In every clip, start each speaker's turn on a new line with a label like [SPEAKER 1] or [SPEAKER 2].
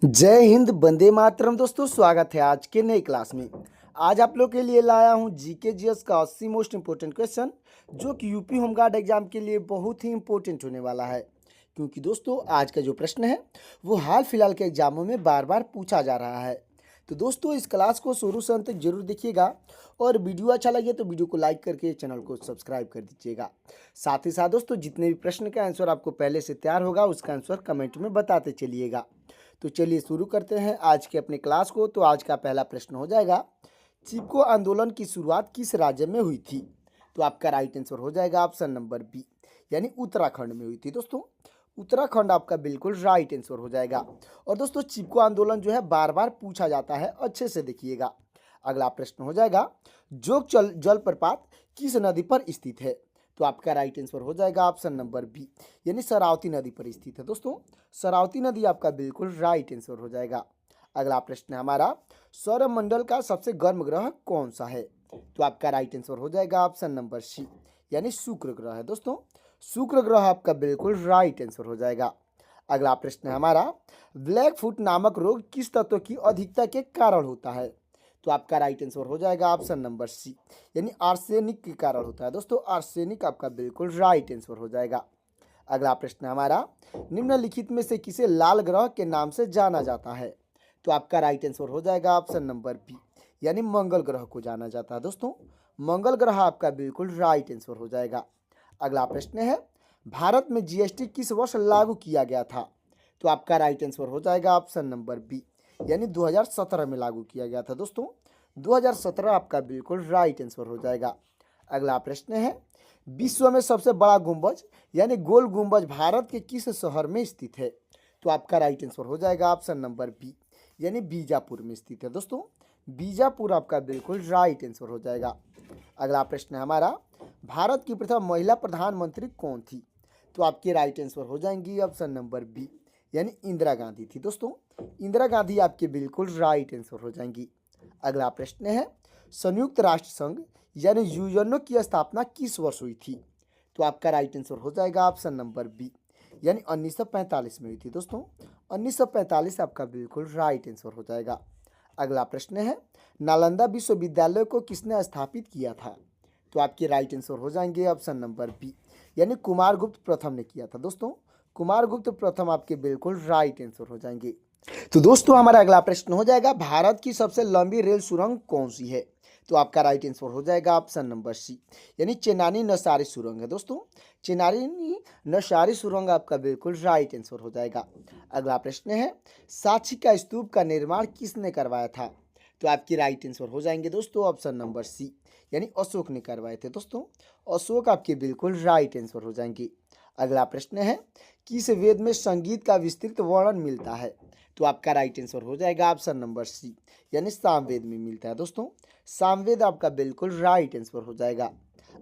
[SPEAKER 1] जय हिंद, वंदे मातरम। दोस्तों, स्वागत है आज के नई क्लास में। आज आप लोग के लिए लाया हूं जीके जीएस का 80 मोस्ट इंपोर्टेंट क्वेश्चन, जो कि यूपी होमगार्ड एग्जाम के लिए बहुत ही इंपॉर्टेंट होने वाला है। क्योंकि दोस्तों, आज का जो प्रश्न है वो हाल फिलहाल के एग्जामों में बार बार पूछा जा रहा है। तो दोस्तों, इस क्लास को शुरू से अंत तक जरूर देखिएगा, और वीडियो अच्छा लगे तो वीडियो को लाइक करके चैनल को सब्सक्राइब कर दीजिएगा। साथ ही साथ दोस्तों, जितने भी प्रश्न का आंसर आपको पहले से तैयार होगा उसका आंसर कमेंट में बताते चलिएगा। तो चलिए शुरू करते हैं आज के अपने क्लास को। तो आज का पहला प्रश्न हो जाएगा, चिपको आंदोलन की शुरुआत किस राज्य में हुई थी? तो आपका राइट आंसर हो जाएगा ऑप्शन नंबर बी, यानी उत्तराखंड में हुई थी। दोस्तों, उत्तराखंड आपका बिल्कुल राइट आंसर हो जाएगा। और दोस्तों, चिपको आंदोलन जो है बार बार पूछा जाता है, अच्छे से देखिएगा। अगला प्रश्न हो जाएगा, जोग जलप्रपात किस नदी पर स्थित है? तो आपका राइट आंसर हो जाएगा ऑप्शन नंबर बी, यानी शरावती नदी पर स्थित है। दोस्तों, शरावती नदी आपका बिल्कुल राइट आंसर हो जाएगा। अगला प्रश्न है हमारा, सौरमंडल का सबसे गर्म ग्रह कौन सा है? तो आपका राइट आंसर हो जाएगा ऑप्शन नंबर सी, यानी शुक्र ग्रह है। दोस्तों, शुक्र ग्रह आपका बिल्कुल राइट आंसर हो जाएगा। अगला प्रश्न है हमारा, ब्लैक फुट नामक रोग किस तत्व की अधिकता के कारण होता है? तो आपका राइट आंसर हो जाएगा ऑप्शन नंबर सी, यानी आर्सेनिक के कारण होता है। दोस्तों, आर्सेनिक आपका बिल्कुल राइट आंसर हो जाएगा। अगला प्रश्न है हमारा, निम्नलिखित में से किसे लाल ग्रह के नाम से जाना जाता है? तो आपका राइट आंसर हो जाएगा ऑप्शन नंबर बी, यानी मंगल ग्रह को जाना जाता है। दोस्तों, मंगल ग्रह आपका बिल्कुल राइट आंसर हो जाएगा। अगला प्रश्न है, भारत में जीएसटी किस वर्ष लागू किया गया था? तो आपका राइट आंसर हो जाएगा ऑप्शन नंबर बी, यानी 2017 में लागू किया गया था। दोस्तों, 2017 आपका बिल्कुल राइट आंसर हो जाएगा। अगला प्रश्न है, विश्व में सबसे बड़ा गुंबज यानी गोल गुंबज भारत के किस शहर में स्थित है? तो आपका राइट आंसर हो जाएगा ऑप्शन नंबर बी, यानी बीजापुर में स्थित है। दोस्तों, बीजापुर आपका बिल्कुल राइट आंसर हो जाएगा। अगला प्रश्न है हमारा, भारत की प्रथम महिला प्रधानमंत्री कौन थी? तो आपके राइट आंसर हो जाएंगी ऑप्शन नंबर बी, यानी इंदिरा गांधी थी। दोस्तों, इंदिरा गांधी आपके बिल्कुल राइट आंसर हो जाएंगी। अगला प्रश्न है, संयुक्त राष्ट्र संघ यानी यूएनओ की स्थापना किस वर्ष हुई थी? तो आपका राइट आंसर हो जाएगा ऑप्शन नंबर बी, यानी 1945 में हुई थी। दोस्तों, 1945 आपका बिल्कुल राइट आंसर हो जाएगा। अगला प्रश्न है, नालंदा विश्वविद्यालय को किसने स्थापित किया था? तो आपके राइट आंसर हो जाएंगे ऑप्शन नंबर बी, यानी कुमारगुप्त प्रथम ने किया था। दोस्तों, कुमारगुप्त प्रथम आपके बिल्कुल राइट आंसर हो जाएंगे। तो दोस्तों, हमारा अगला प्रश्न हो जाएगा, भारत की सबसे लंबी रेल सुरंग कौन सी है? तो आपका राइट आंसर हो जाएगा ऑप्शन नंबर सी, यानी चेनानी नसारी सुरंग है। दोस्तों, चेनानी नसारी सुरंग आपका बिल्कुल राइट आंसर हो जाएगा। अगला प्रश्न है, सांची का स्तूप का निर्माण किसने करवाया था? तो आपकी राइट आंसर हो जाएंगे दोस्तों ऑप्शन नंबर सी, यानी अशोक ने करवाए थे। दोस्तों, अशोक आपके बिल्कुल राइट आंसर हो जाएंगे। अगला प्रश्न है, किस वेद में संगीत का विस्तृत वर्णन मिलता है? तो आपका राइट आंसर हो जाएगा ऑप्शन नंबर सी, यानी सामवेद में मिलता है। दोस्तों, सामवेद आपका बिल्कुल राइट आंसर हो जाएगा।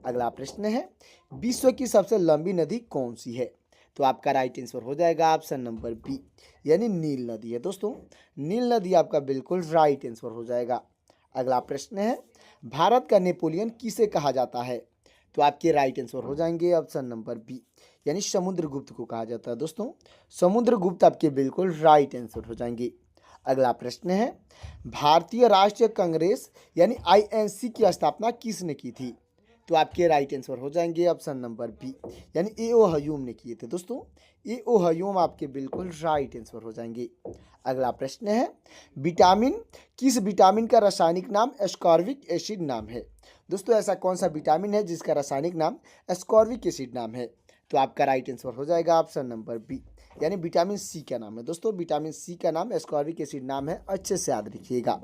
[SPEAKER 1] अगला प्रश्न है, विश्व की सबसे लंबी नदी कौन सी है? तो आपका राइट आंसर हो जाएगा ऑप्शन नंबर बी, यानी नील नदी है। दोस्तों, नील नदी आपका बिल्कुल राइट आंसर हो जाएगा। अगला प्रश्न है, भारत का नेपोलियन किसे कहा जाता है? तो आपके राइट आंसर हो जाएंगे ऑप्शन नंबर बी, यानी समुद्रगुप्त को कहा जाता है। दोस्तों, समुद्रगुप्त आपके बिल्कुल राइट आंसर हो जाएंगे। अगला प्रश्न है, भारतीय राष्ट्रीय कांग्रेस यानी आईएनसी की स्थापना किसने की थी? तो आपके राइट आंसर हो जाएंगे ऑप्शन नंबर बी, यानी एओ हयूम ने किए थे। दोस्तों, एओ हयूम आपके बिल्कुल राइट आंसर हो जाएंगे। अगला प्रश्न है, विटामिन किस विटामिन का रासायनिक नाम एस्कॉर्बिक एसिड नाम है? दोस्तों, ऐसा कौन सा विटामिन है जिसका रासायनिक नाम एस्कॉर्बिक एसिड नाम है? तो आपका राइट आंसर हो जाएगा ऑप्शन नंबर बी, यानी विटामिन सी का नाम है। दोस्तों, विटामिन सी का नाम एस्कॉर्बिक एसिड नाम है, अच्छे से याद रखिएगा।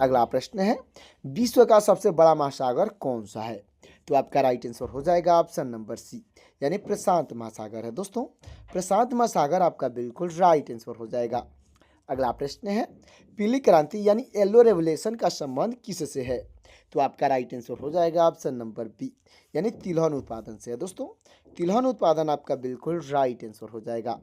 [SPEAKER 1] अगला प्रश्न है, विश्व का सबसे बड़ा महासागर कौन सा है? तो आपका राइट आंसर हो जाएगा ऑप्शन नंबर सी, यानी प्रशांत महासागर है। दोस्तों, प्रशांत महासागर आपका बिल्कुल राइट आंसर हो जाएगा। अगला प्रश्न है, पीली क्रांति यानी येलो रेवोल्यूशन का संबंध किससे है? तो आपका राइट आंसर हो जाएगा ऑप्शन नंबर बी, यानी तिलहन उत्पादन से है। दोस्तों, तिलहन उत्पादन आपका बिल्कुल राइट आंसर हो जाएगा।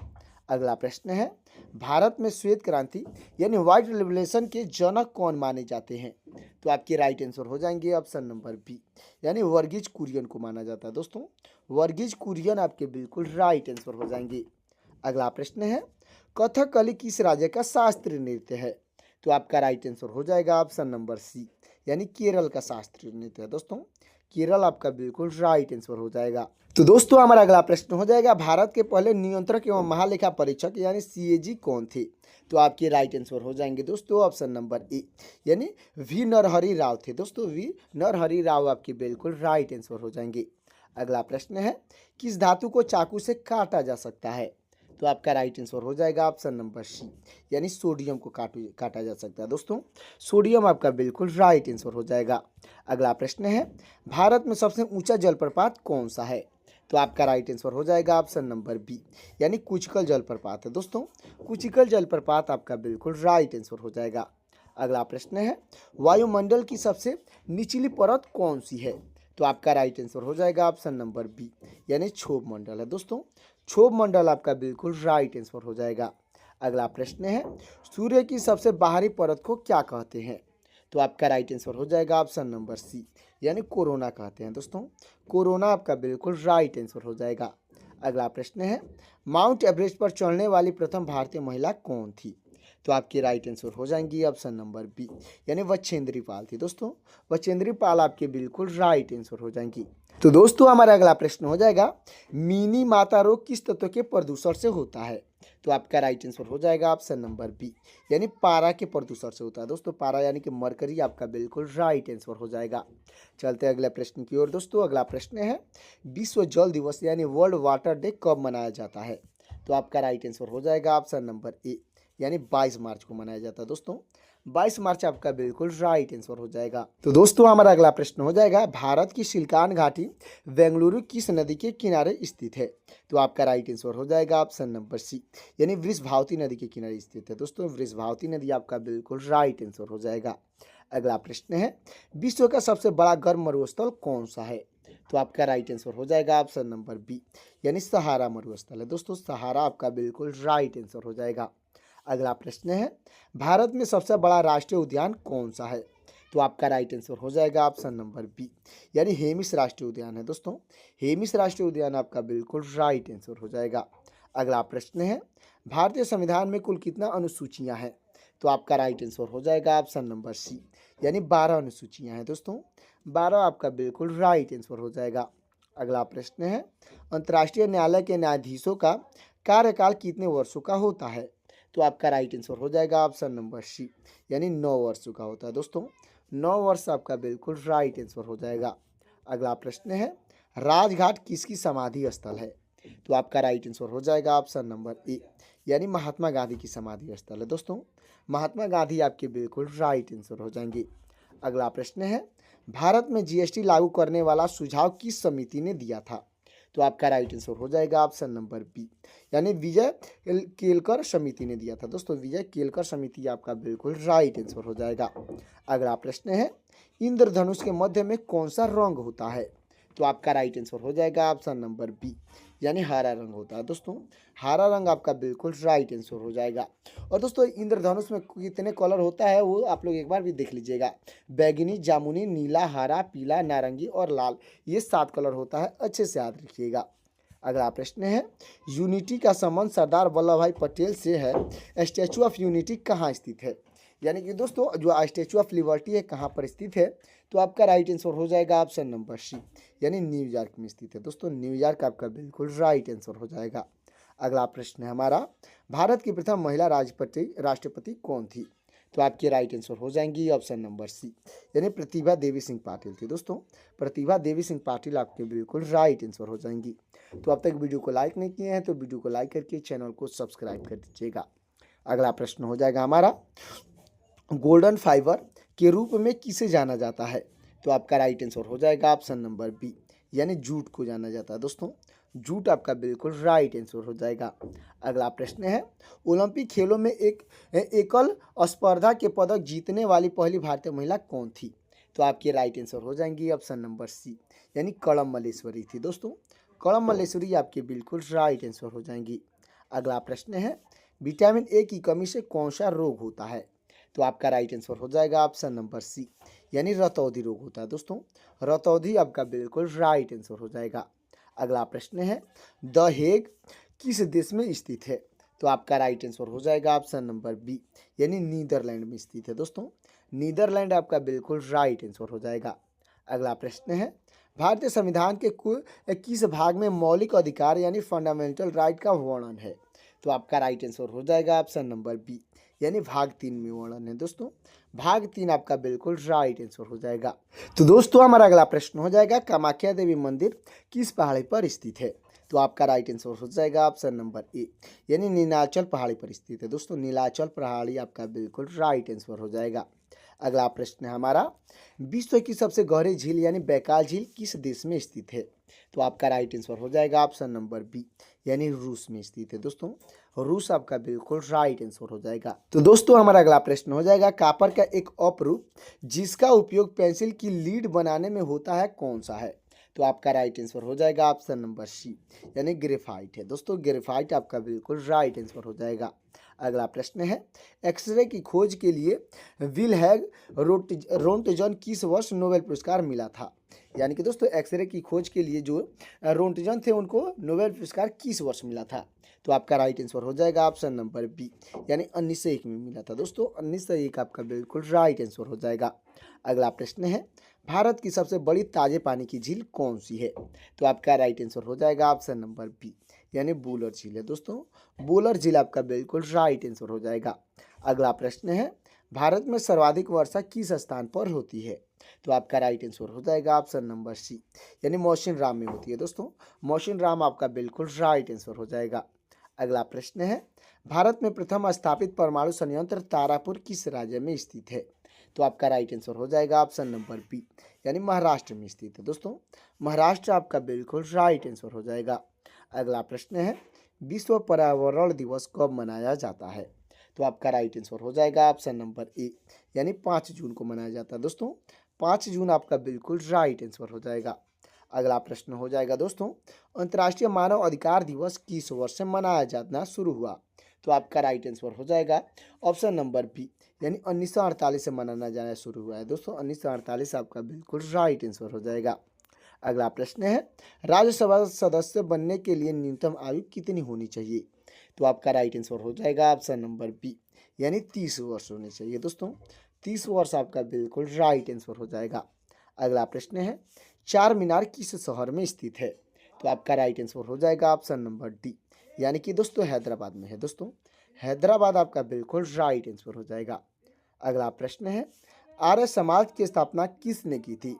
[SPEAKER 1] अगला प्रश्न है, भारत में श्वेत क्रांति यानी व्हाइट रेवोल्यूशन के जनक कौन माने जाते हैं? तो आपके राइट आंसर हो जाएंगे ऑप्शन नंबर बी, यानी वर्गीज कुरियन को माना जाता है। दोस्तों, वर्गीज कुरियन आपके बिल्कुल राइट आंसर हो जाएंगे। अगला प्रश्न है, कथकली किस राज्य का शास्त्रीय नृत्य है? तो आपका राइट आंसर हो जाएगा ऑप्शन नंबर सी, यानी केरल का शास्त्रीय नृत्य है दोस्तों। केरल आपका बिल्कुल राइट आंसर हो जाएगा। तो दोस्तों हमारा अगला प्रश्न हो जाएगा, भारत के पहले नियंत्रक एवं महालेखा परीक्षक यानी सीएजी कौन थे? तो आपके राइट आंसर हो जाएंगे दोस्तों ऑप्शन नंबर ए, यानी वी नरहरि राव थे दोस्तों। वी नरहरि राव आपके बिल्कुल राइट आंसर हो जाएंगे। अगला प्रश्न है, किस धातु को चाकू से काटा जा सकता है? तो आपका राइट आंसर हो जाएगा ऑप्शन नंबर सी, यानी सोडियम को काटा जा सकता है दोस्तों। सोडियम आपका बिल्कुल राइट आंसर हो जाएगा। अगला प्रश्न है, भारत में सबसे ऊंचा जलप्रपात कौन सा है? तो आपका राइट आंसर हो जाएगा ऑप्शन नंबर बी, यानी कुचकल जलप्रपात है दोस्तों। कुचकल जलप्रपात आपका बिल्कुल राइट आंसर हो जाएगा। अगला प्रश्न है, वायुमंडल की सबसे निचली परत कौन सी है? तो आपका राइट आंसर हो जाएगा ऑप्शन नंबर बी, यानी क्षोभ मंडल है दोस्तों। क्षोभ मंडल आपका बिल्कुल राइट आंसर हो जाएगा। अगला प्रश्न है, सूर्य की सबसे बाहरी परत को क्या कहते हैं? तो आपका राइट आंसर हो जाएगा ऑप्शन नंबर सी, यानी कोरोना कहते हैं दोस्तों। कोरोना आपका बिल्कुल राइट आंसर हो जाएगा। अगला प्रश्न है, माउंट एवरेस्ट पर चढ़ने वाली प्रथम भारतीय महिला कौन थी? तो आपकी राइट आंसर हो जाएंगी ऑप्शन नंबर बी, यानी बछेंद्री पाल थी दोस्तों। बछेंद्री पाल आपके बिल्कुल राइट आंसर हो जाएंगी। तो दोस्तों हमारा अगला प्रश्न हो जाएगा, मिनी माता रोग किस तत्व के प्रदूषण से होता है? तो आपका राइट आंसर हो जाएगा ऑप्शन नंबर बी, यानी पारा के प्रदूषण से होता है दोस्तों। पारा यानी कि मरकरी आपका बिल्कुल राइट आंसर हो जाएगा। चलते हैं अगले प्रश्न की ओर दोस्तों। अगला प्रश्न है, विश्व जल दिवस यानी वर्ल्ड वाटर डे कब मनाया जाता है? तो आपका राइट आंसर हो जाएगा ऑप्शन नंबर ए, यानी 22 मार्च को मनाया जाता है दोस्तों। 22 मार्च आपका बिल्कुल राइट आंसर हो जाएगा। तो दोस्तों हमारा अगला प्रश्न हो जाएगा, भारत की सिलिकॉन घाटी बेंगलुरु किस नदी के किनारे स्थित है? तो आपका राइट आंसर हो जाएगा ऑप्शन नंबर सी, यानी वृषभावती नदी के किनारे स्थित है दोस्तों। वृषभावती नदी आपका बिल्कुल राइट आंसर हो जाएगा। अगला प्रश्न है, विश्व का सबसे बड़ा गर्म मरुस्थल कौन सा है? तो आपका राइट आंसर हो जाएगा ऑप्शन नंबर बी, यानी सहारा मरुस्थल है दोस्तों। सहारा आपका बिल्कुल राइट आंसर हो जाएगा। अगला प्रश्न है, भारत में सबसे बड़ा राष्ट्रीय उद्यान कौन सा है? तो आपका राइट आंसर हो जाएगा ऑप्शन नंबर बी, यानी हेमिस राष्ट्रीय उद्यान है दोस्तों। हेमिस राष्ट्रीय उद्यान आपका बिल्कुल राइट आंसर हो जाएगा। अगला प्रश्न है, भारतीय संविधान में कुल कितना अनुसूचियां हैं? तो आपका राइट आंसर हो जाएगा ऑप्शन नंबर सी, यानी 12 अनुसूचियां हैं दोस्तों। 12 आपका बिल्कुल राइट आंसर हो जाएगा। अगला प्रश्न है, अंतर्राष्ट्रीय न्यायालय के न्यायाधीशों का कार्यकाल कितने वर्षों का होता है? तो आपका राइट आंसर हो जाएगा ऑप्शन नंबर सी, यानी 9 वर्षों का होता है दोस्तों। 9 वर्ष आपका बिल्कुल राइट आंसर हो जाएगा। अगला प्रश्न है, राजघाट किसकी समाधि स्थल है? तो आपका राइट आंसर हो जाएगा ऑप्शन नंबर ए, यानी महात्मा गांधी की समाधि स्थल है दोस्तों। महात्मा गांधी आपके बिल्कुल राइट आंसर हो जाएंगे। अगला प्रश्न है, भारत में जीएसटी लागू करने वाला सुझाव किस समिति ने दिया था? तो आपका राइट आंसर हो जाएगा ऑप्शन नंबर बी, यानी विजय केलकर समिति ने दिया था दोस्तों। विजय केलकर समिति आपका बिल्कुल राइट आंसर हो जाएगा। अगला प्रश्न है, इंद्रधनुष के मध्य में कौन सा रंग होता है? तो आपका राइट आंसर हो जाएगा ऑप्शन नंबर बी, यानी हरा रंग होता है दोस्तों। हरा रंग आपका बिल्कुल राइट आंसर हो जाएगा। और दोस्तों इंद्रधनुष में कितने कलर होता है वो आप लोग एक बार भी देख लीजिएगा। बैगनी, जामुनी, नीला, हरा, पीला, नारंगी और लाल, ये 7 कलर होता है, अच्छे से याद रखिएगा। अगला प्रश्न है, यूनिटी का संबंध सरदार वल्लभ भाई पटेल से है। स्टैचू ऑफ यूनिटी कहाँ स्थित है? यानी कि दोस्तों जो स्टैचू ऑफ लिबर्टी है कहाँ पर स्थित है? तो आपका राइट आंसर हो जाएगा ऑप्शन नंबर सी, यानी न्यूयॉर्क में स्थित है दोस्तों। न्यूयॉर्क आपका बिल्कुल राइट आंसर हो जाएगा। अगला प्रश्न है हमारा, भारत की प्रथम महिला राष्ट्रपति कौन थी? तो आपके राइट आंसर हो जाएंगी ऑप्शन नंबर सी, यानी प्रतिभा देवी सिंह पाटिल थी दोस्तों। प्रतिभा देवी सिंह पाटिल आपके बिल्कुल राइट आंसर हो जाएंगी। तो अब तक वीडियो को लाइक नहीं किए हैं तो वीडियो को लाइक करके चैनल को सब्सक्राइब कर दीजिएगा। अगला प्रश्न हो जाएगा हमारा, गोल्डन फाइबर के रूप में किसे जाना जाता है? तो आपका राइट आंसर हो जाएगा ऑप्शन नंबर बी, यानी जूट को जाना जाता है दोस्तों। जूट आपका बिल्कुल राइट आंसर हो जाएगा। अगला प्रश्न है, ओलंपिक खेलों में एक एकल स्पर्धा के पदक जीतने वाली पहली भारतीय महिला कौन थी? तो आपके राइट आंसर हो जाएंगी ऑप्शन नंबर सी, यानी कड़म मल्लेश्वरी थी दोस्तों। कड़म मल्लेश्वरी आपके बिल्कुल राइट आंसर हो जाएंगी। अगला प्रश्न है, विटामिन ए की कमी से कौन सा रोग होता है? तो आपका राइट आंसर हो जाएगा ऑप्शन नंबर सी, यानी रतौंधी रोग होता है दोस्तों। रतौंधी आपका बिल्कुल राइट आंसर हो जाएगा। अगला प्रश्न है, द हेग किस देश में स्थित है? तो आपका राइट आंसर हो जाएगा ऑप्शन नंबर बी, यानी नीदरलैंड में स्थित है दोस्तों। नीदरलैंड आपका बिल्कुल राइट आंसर हो जाएगा। अगला प्रश्न है, भारतीय संविधान के कुल किस भाग में मौलिक अधिकार यानी फंडामेंटल राइट का वर्णन है? तो आपका राइट आंसर हो जाएगा ऑप्शन नंबर बी, यानी भाग 3 में वर्णन है दोस्तों। भाग 3 आपका बिल्कुल राइट आंसर हो जाएगा। तो दोस्तों हमारा अगला प्रश्न हो जाएगा, कामाख्या देवी मंदिर किस पहाड़ी पर स्थित है? तो आपका राइट आंसर हो जाएगा ऑप्शन नंबर ए, यानी नीलाचल पहाड़ी पर स्थित है दोस्तों। नीलाचल पहाड़ी आपका बिल्कुल राइट आंसर हो जाएगा। अगला प्रश्न है हमारा, विश्व की सबसे गहरी झील यानी बैकाल झील किस देश में स्थित है? तो आपका राइट आंसर हो जाएगा ऑप्शन नंबर बी, यानी रूस में स्थित है दोस्तों। रूस आपका बिल्कुल राइट आंसर हो जाएगा। तो दोस्तों हमारा अगला प्रश्न हो जाएगा, कॉपर का एक अपरूप जिसका उपयोग पेंसिल की लीड बनाने में होता है कौन सा है? तो आपका राइट आंसर हो जाएगा ऑप्शन नंबर सी, यानी ग्रेफाइट है दोस्तों। ग्रेफाइट आपका बिल्कुल राइट आंसर हो जाएगा। अगला प्रश्न है, एक्सरे की खोज के लिए विलहेम रोंटजन किस वर्ष नोबेल पुरस्कार मिला था? यानी कि दोस्तों एक्सरे की खोज के लिए जो रोंटजन थे उनको नोबेल पुरस्कार किस वर्ष मिला था? तो आपका राइट आंसर हो जाएगा ऑप्शन नंबर बी, यानी 1901 में मिला था दोस्तों। 1901 आपका बिल्कुल राइट आंसर हो जाएगा। अगला प्रश्न है, भारत की सबसे बड़ी ताजे पानी की झील कौन सी है? तो आपका राइट आंसर हो जाएगा ऑप्शन नंबर बी, यानी बूलर झील है दोस्तों। बूलर झील आपका बिल्कुल राइट आंसर हो जाएगा। अगला प्रश्न है, भारत में सर्वाधिक वर्षा किस स्थान पर होती है? तो आपका राइट आंसर हो जाएगा ऑप्शन नंबर सी, यानी मौसिनराम में होती है दोस्तों। मौसिनराम आपका बिल्कुल राइट आंसर हो जाएगा। अगला प्रश्न है, भारत में प्रथम स्थापित परमाणु संयंत्र तारापुर किस राज्य में स्थित है? तो आपका राइट आंसर हो जाएगा ऑप्शन नंबर बी, यानी महाराष्ट्र में स्थित है दोस्तों। महाराष्ट्र आपका बिल्कुल राइट आंसर हो जाएगा। अगला प्रश्न है, विश्व पर्यावरण दिवस कब मनाया जाता है? तो आपका राइट आंसर हो जाएगा ऑप्शन नंबर ए, यानी 5 जून को मनाया जाता है दोस्तों। 5 जून आपका बिल्कुल राइट आंसर हो जाएगा। अगला प्रश्न हो जाएगा दोस्तों, अंतर्राष्ट्रीय मानव अधिकार दिवस किस वर्ष से मनाया जाना शुरू हुआ? तो आपका राइट आंसर हो जाएगा ऑप्शन नंबर बी, यानी 1948 से मनाना जाना शुरू हुआ है दोस्तों। 1948 आपका बिल्कुल राइट आंसर हो जाएगा। अगला प्रश्न है, राज्यसभा सदस्य बनने के लिए न्यूनतम आयु कितनी होनी चाहिए? तो आपका राइट आंसर हो जाएगा ऑप्शन नंबर बी, यानी 30 वर्ष होने चाहिए दोस्तों। 30 वर्ष आपका बिल्कुल राइट आंसर हो जाएगा। अगला प्रश्न है, चार मीनार किस शहर में स्थित है? तो आपका राइट आंसर हो जाएगा ऑप्शन नंबर डी, यानी कि दोस्तों हैदराबाद में है दोस्तों। हैदराबाद आपका बिल्कुल राइट आंसर हो जाएगा। अगला प्रश्न है, आर्य समाज की स्थापना किसने की थी?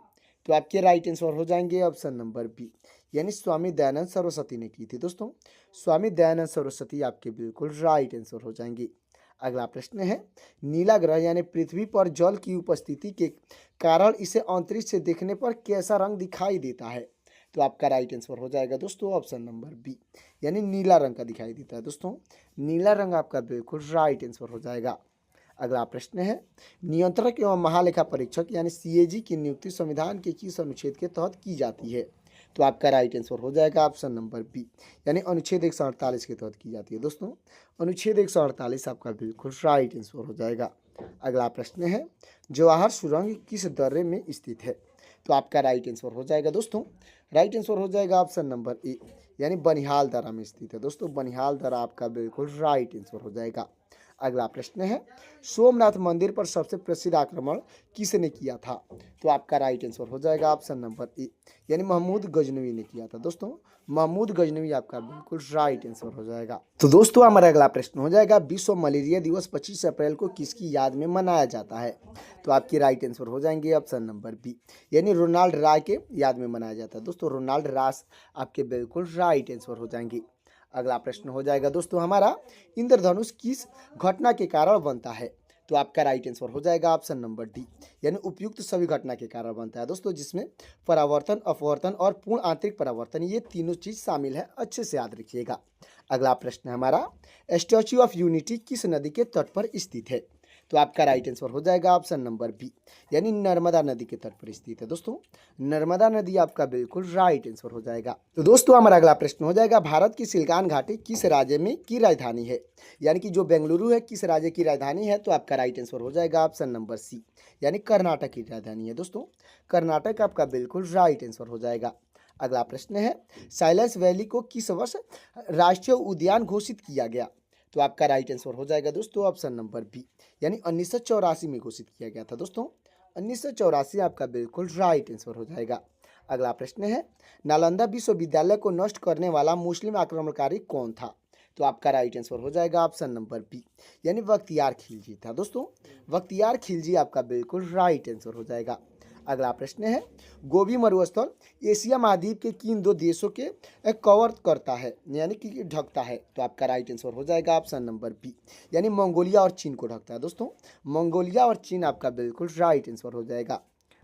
[SPEAKER 1] तो आपके राइट आंसर हो जाएंगे ऑप्शन नंबर बी, यानी स्वामी दयानंद सरस्वती ने की थी दोस्तों। स्वामी दयानंद सरस्वती आपके बिल्कुल राइट आंसर हो जाएंगे। अगला प्रश्न है, नीला ग्रह यानी पृथ्वी पर जल की उपस्थिति के कारण इसे अंतरिक्ष से देखने पर कैसा रंग दिखाई देता है? तो आपका राइट आंसर हो जाएगा दोस्तों ऑप्शन नंबर बी, यानी नीला रंग का दिखाई देता है दोस्तों। नीला रंग आपका बिल्कुल राइट आंसर हो जाएगा। अगला प्रश्न है, नियंत्रक एवं महालेखा परीक्षक यानी सीएजी की नियुक्ति संविधान के किस अनुच्छेद के तहत की जाती है? तो आपका राइट आंसर हो जाएगा ऑप्शन नंबर बी, यानी अनुच्छेद 148 के तहत की जाती है दोस्तों। अनुच्छेद 148 आपका बिल्कुल राइट आंसर हो जाएगा। अगला प्रश्न है, जवाहर सुरंग किस दर्रे में स्थित है? तो आपका राइट आंसर हो जाएगा दोस्तों, राइट आंसर हो जाएगा ऑप्शन नंबर ए, यानी बनिहाल दर्रा में स्थित है दोस्तों। बनिहाल दर्रा आपका बिल्कुल राइट आंसर हो जाएगा। अगला प्रश्न है, सोमनाथ मंदिर पर सबसे प्रसिद्ध आक्रमण किसने किया था? तो आपका राइट आंसर हो जाएगा ऑप्शन नंबर ए, यानी महमूद गजनवी ने किया था दोस्तों। महमूद गजनवी आपका बिल्कुल राइट आंसर हो जाएगा। तो दोस्तों हमारा अगला प्रश्न हो जाएगा, विश्व मलेरिया दिवस 25 अप्रैल को किसकी याद में मनाया जाता है? तो आपकी राइट आंसर हो जाएंगे ऑप्शन नंबर बी, यानी रोनाल्ड राय के याद में मनाया जाता है दोस्तों। रोनाल्ड रास आपके बिल्कुल राइट आंसर हो जाएंगे। अगला प्रश्न हो जाएगा दोस्तों हमारा, इंद्रधनुष किस घटना के कारण बनता है? तो आपका राइट आंसर हो जाएगा ऑप्शन नंबर डी, यानी उपयुक्त सभी घटना के कारण बनता है दोस्तों, जिसमें परावर्तन, अपवर्तन और पूर्ण आंतरिक परावर्तन, ये तीनों चीज शामिल है। अच्छे से याद रखिएगा। अगला प्रश्न है हमारा, स्टैच्यू ऑफ यूनिटी किस नदी के तट पर स्थित है? तो आपका राइट आंसर हो जाएगा ऑप्शन नंबर बी, यानी नर्मदा नदी के तट पर स्थित है दोस्तों। नर्मदा नदी आपका बिल्कुल राइट आंसर हो जाएगा। तो दोस्तों हमारा अगला प्रश्न हो जाएगा, भारत की सिलिकॉन घाटी किस राज्य में की राजधानी है? यानी कि जो बेंगलुरु है किस राज्य की राजधानी है? तो आपका राइट आंसर हो जाएगा ऑप्शन नंबर सी, यानी कर्नाटक की राजधानी है दोस्तों। कर्नाटक आपका बिल्कुल राइट आंसर हो जाएगा। अगला प्रश्न है, साइलेंस वैली को किस वर्ष राष्ट्रीय उद्यान घोषित किया गया? तो आपका राइट आंसर हो जाएगा दोस्तों ऑप्शन नंबर बी, यानी 1984 में घोषित किया गया था दोस्तों। 1984 आपका बिल्कुल राइट आंसर हो जाएगा। अगला प्रश्न है, नालंदा विश्वविद्यालय को नष्ट करने वाला मुस्लिम आक्रमणकारी कौन था? तो आपका राइट आंसर हो जाएगा ऑप्शन नंबर बी, यानी बख्तियार खिलजी था दोस्तों। बख्तियार खिलजी आपका बिल्कुल राइट आंसर हो जाएगा। अगला प्रश्न है, गोबी मरुस्थल एशिया महाद्वीप के किन दो देशों के कवर करता है, यानी कि ढकता है? तो आपका राइट आंसर हो जाएगा ऑप्शन नंबर बी, यानी मंगोलिया और चीन को ढकता है दोस्तों। मंगोलिया और चीन आपका बिल्कुल राइट आंसर हो जाएगा।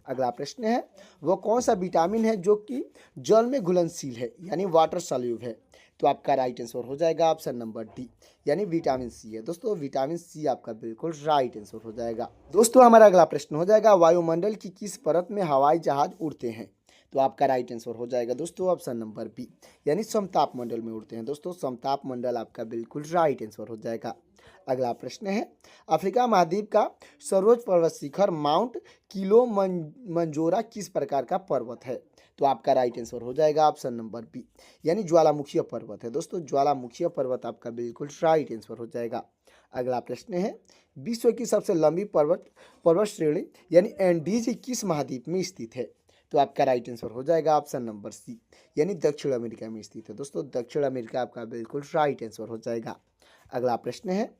[SPEAKER 1] अगला प्रश्न है, वो कौन सा विटामिन है जो कि जल में घुलनशील है, यानी वाटर सॉल्यूबल है? तो आपका राइट आंसर हो जाएगा ऑप्शन नंबर डी, यानी विटामिन सी है दोस्तों। विटामिन सी आपका बिल्कुल राइट आंसर हो जाएगा। दोस्तों हमारा अगला प्रश्न हो जाएगा, वायुमंडल की किस परत में हवाई जहाज उड़ते हैं? तो आपका राइट आंसर हो जाएगा दोस्तों ऑप्शन नंबर बी, यानी समताप मंडल में उड़ते हैं दोस्तों। समताप मंडल आपका बिल्कुल राइट आंसर हो जाएगा। अगला प्रश्न है, अफ्रीका महाद्वीप का सर्वोच्च पर्वत शिखर माउंट किलिमंजारो किस प्रकार का पर्वत है? तो आपका राइट आंसर हो जाएगा ऑप्शन नंबर बी, यानी ज्वालामुखीय पर्वत है दोस्तों। ज्वालामुखीय पर्वत आपका बिल्कुल राइट आंसर हो जाएगा। अगला प्रश्न है, विश्व की सबसे लंबी पर्वत श्रेणी यानी एंडीज किस महाद्वीप में स्थित है? तो आपका राइट आंसर हो जाएगा ऑप्शन नंबर सी, यानी दक्षिण अमेरिका में स्थित है दोस्तों। दक्षिण अमेरिका आपका बिल्कुल राइट आंसर हो जाएगा। अगला प्रश्न है,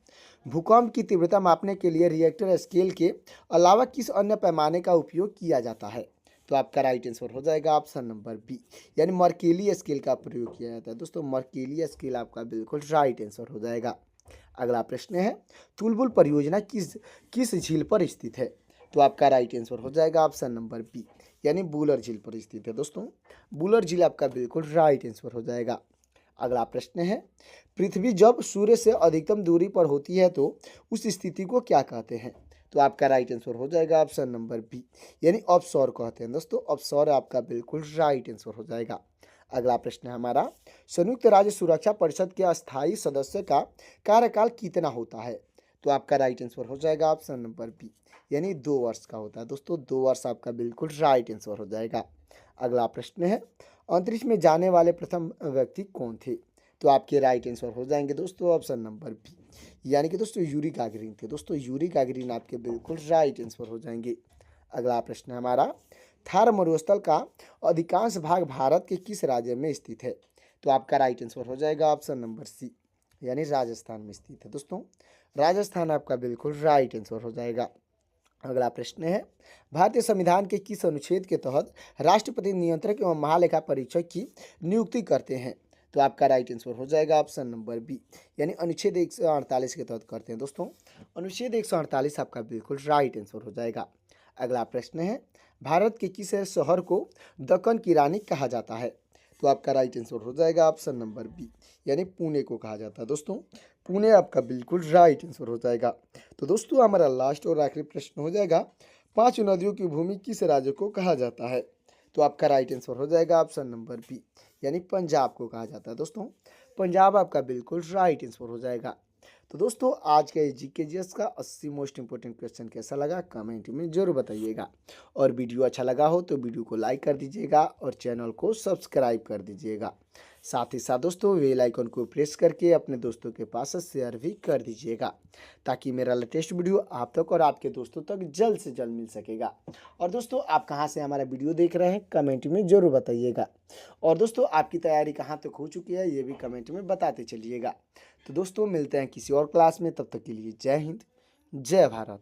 [SPEAKER 1] भूकंप की तीव्रता मापने के लिए रिएक्टर स्केल के अलावा किस अन्य पैमाने का उपयोग किया जाता है? तो आपका राइट आंसर हो जाएगा ऑप्शन नंबर बी, यानी मर्केली स्केल का प्रयोग किया जाता है दोस्तों। मर्केली स्केल आपका बिल्कुल राइट आंसर हो जाएगा। अगला प्रश्न है, तुलबुल परियोजना किस झील पर स्थित है? तो आपका राइट आंसर हो जाएगा ऑप्शन नंबर बी, यानी बूलर झील पर स्थित है दोस्तों। बूलर झील आपका बिल्कुल राइट आंसर हो जाएगा। अगला प्रश्न है, पृथ्वी जब सूर्य से अधिकतम दूरी पर होती है तो उस स्थिति को क्या कहते हैं? तो आपका राइट आंसर हो जाएगा ऑप्शन नंबर बी, यानी ऑफशोर कहते हैं दोस्तों। ऑफशोर आपका बिल्कुल राइट आंसर हो जाएगा। अगला प्रश्न है हमारा, संयुक्त राज्य सुरक्षा परिषद के अस्थायी सदस्य का कार्यकाल कितना होता है? तो आपका राइट आंसर हो जाएगा ऑप्शन नंबर बी, यानी 2 वर्ष का होता है दोस्तों। 2 वर्ष आपका बिल्कुल राइट आंसर हो जाएगा। अगला प्रश्न है, अंतरिक्ष में जाने वाले प्रथम व्यक्ति कौन थे? तो आपके राइट आंसर हो जाएंगे दोस्तों ऑप्शन नंबर बी, यानी कि दोस्तों यूरी गागरिन थे दोस्तों। यूरी गागरिन आपके बिल्कुल राइट आंसर हो जाएंगे। अगला प्रश्न है हमारा, थार मरुस्थल का अधिकांश भाग भारत के किस राज्य में स्थित है? तो आपका राइट आंसर हो जाएगा ऑप्शन नंबर सी, यानी राजस्थान में स्थित है दोस्तों। राजस्थान आपका बिल्कुल राइट आंसर हो जाएगा। अगला प्रश्न है, भारतीय संविधान के किस अनुच्छेद के तहत राष्ट्रपति नियंत्रक एवं महालेखा परीक्षक की नियुक्ति करते हैं? तो आपका राइट आंसर हो जाएगा ऑप्शन नंबर बी, यानी अनुच्छेद 148 के तहत करते हैं दोस्तों। अनुच्छेद 148 आपका बिल्कुल राइट आंसर हो जाएगा। अगला प्रश्न है, भारत के किस शहर को दक्कन की रानी कहा जाता है? तो आपका राइट आंसर हो जाएगा ऑप्शन नंबर बी, यानी पुणे को कहा जाता है दोस्तों। पुणे आपका बिल्कुल राइट आंसर हो जाएगा। तो दोस्तों हमारा लास्ट और आखिरी प्रश्न हो जाएगा, 5 नदियों की भूमि किस राज्य को कहा जाता है? तो आपका राइट आंसर हो जाएगा ऑप्शन नंबर बी, यानी पंजाब को कहा जाता है दोस्तों। पंजाब आपका बिल्कुल राइट आंसर हो जाएगा। तो दोस्तों आज का ये जीकेजीएस का 80 मोस्ट इंपोर्टेंट क्वेश्चन कैसा लगा कमेंट में जरूर बताइएगा, और वीडियो अच्छा लगा हो तो वीडियो को लाइक कर दीजिएगा और चैनल को सब्सक्राइब कर दीजिएगा। साथ ही साथ दोस्तों बेल आइकन को प्रेस करके अपने दोस्तों के पास शेयर भी कर दीजिएगा, ताकि मेरा लेटेस्ट वीडियो आप तक और आपके दोस्तों तक जल्द से जल्द मिल सकेगा। और दोस्तों आप कहां से हमारा वीडियो देख रहे हैं कमेंट में ज़रूर बताइएगा, और दोस्तों आपकी तैयारी कहां तक हो चुकी है ये भी कमेंट में बताते चलिएगा। तो दोस्तों मिलते हैं किसी और क्लास में, तब तक के लिए जय हिंद जय भारत।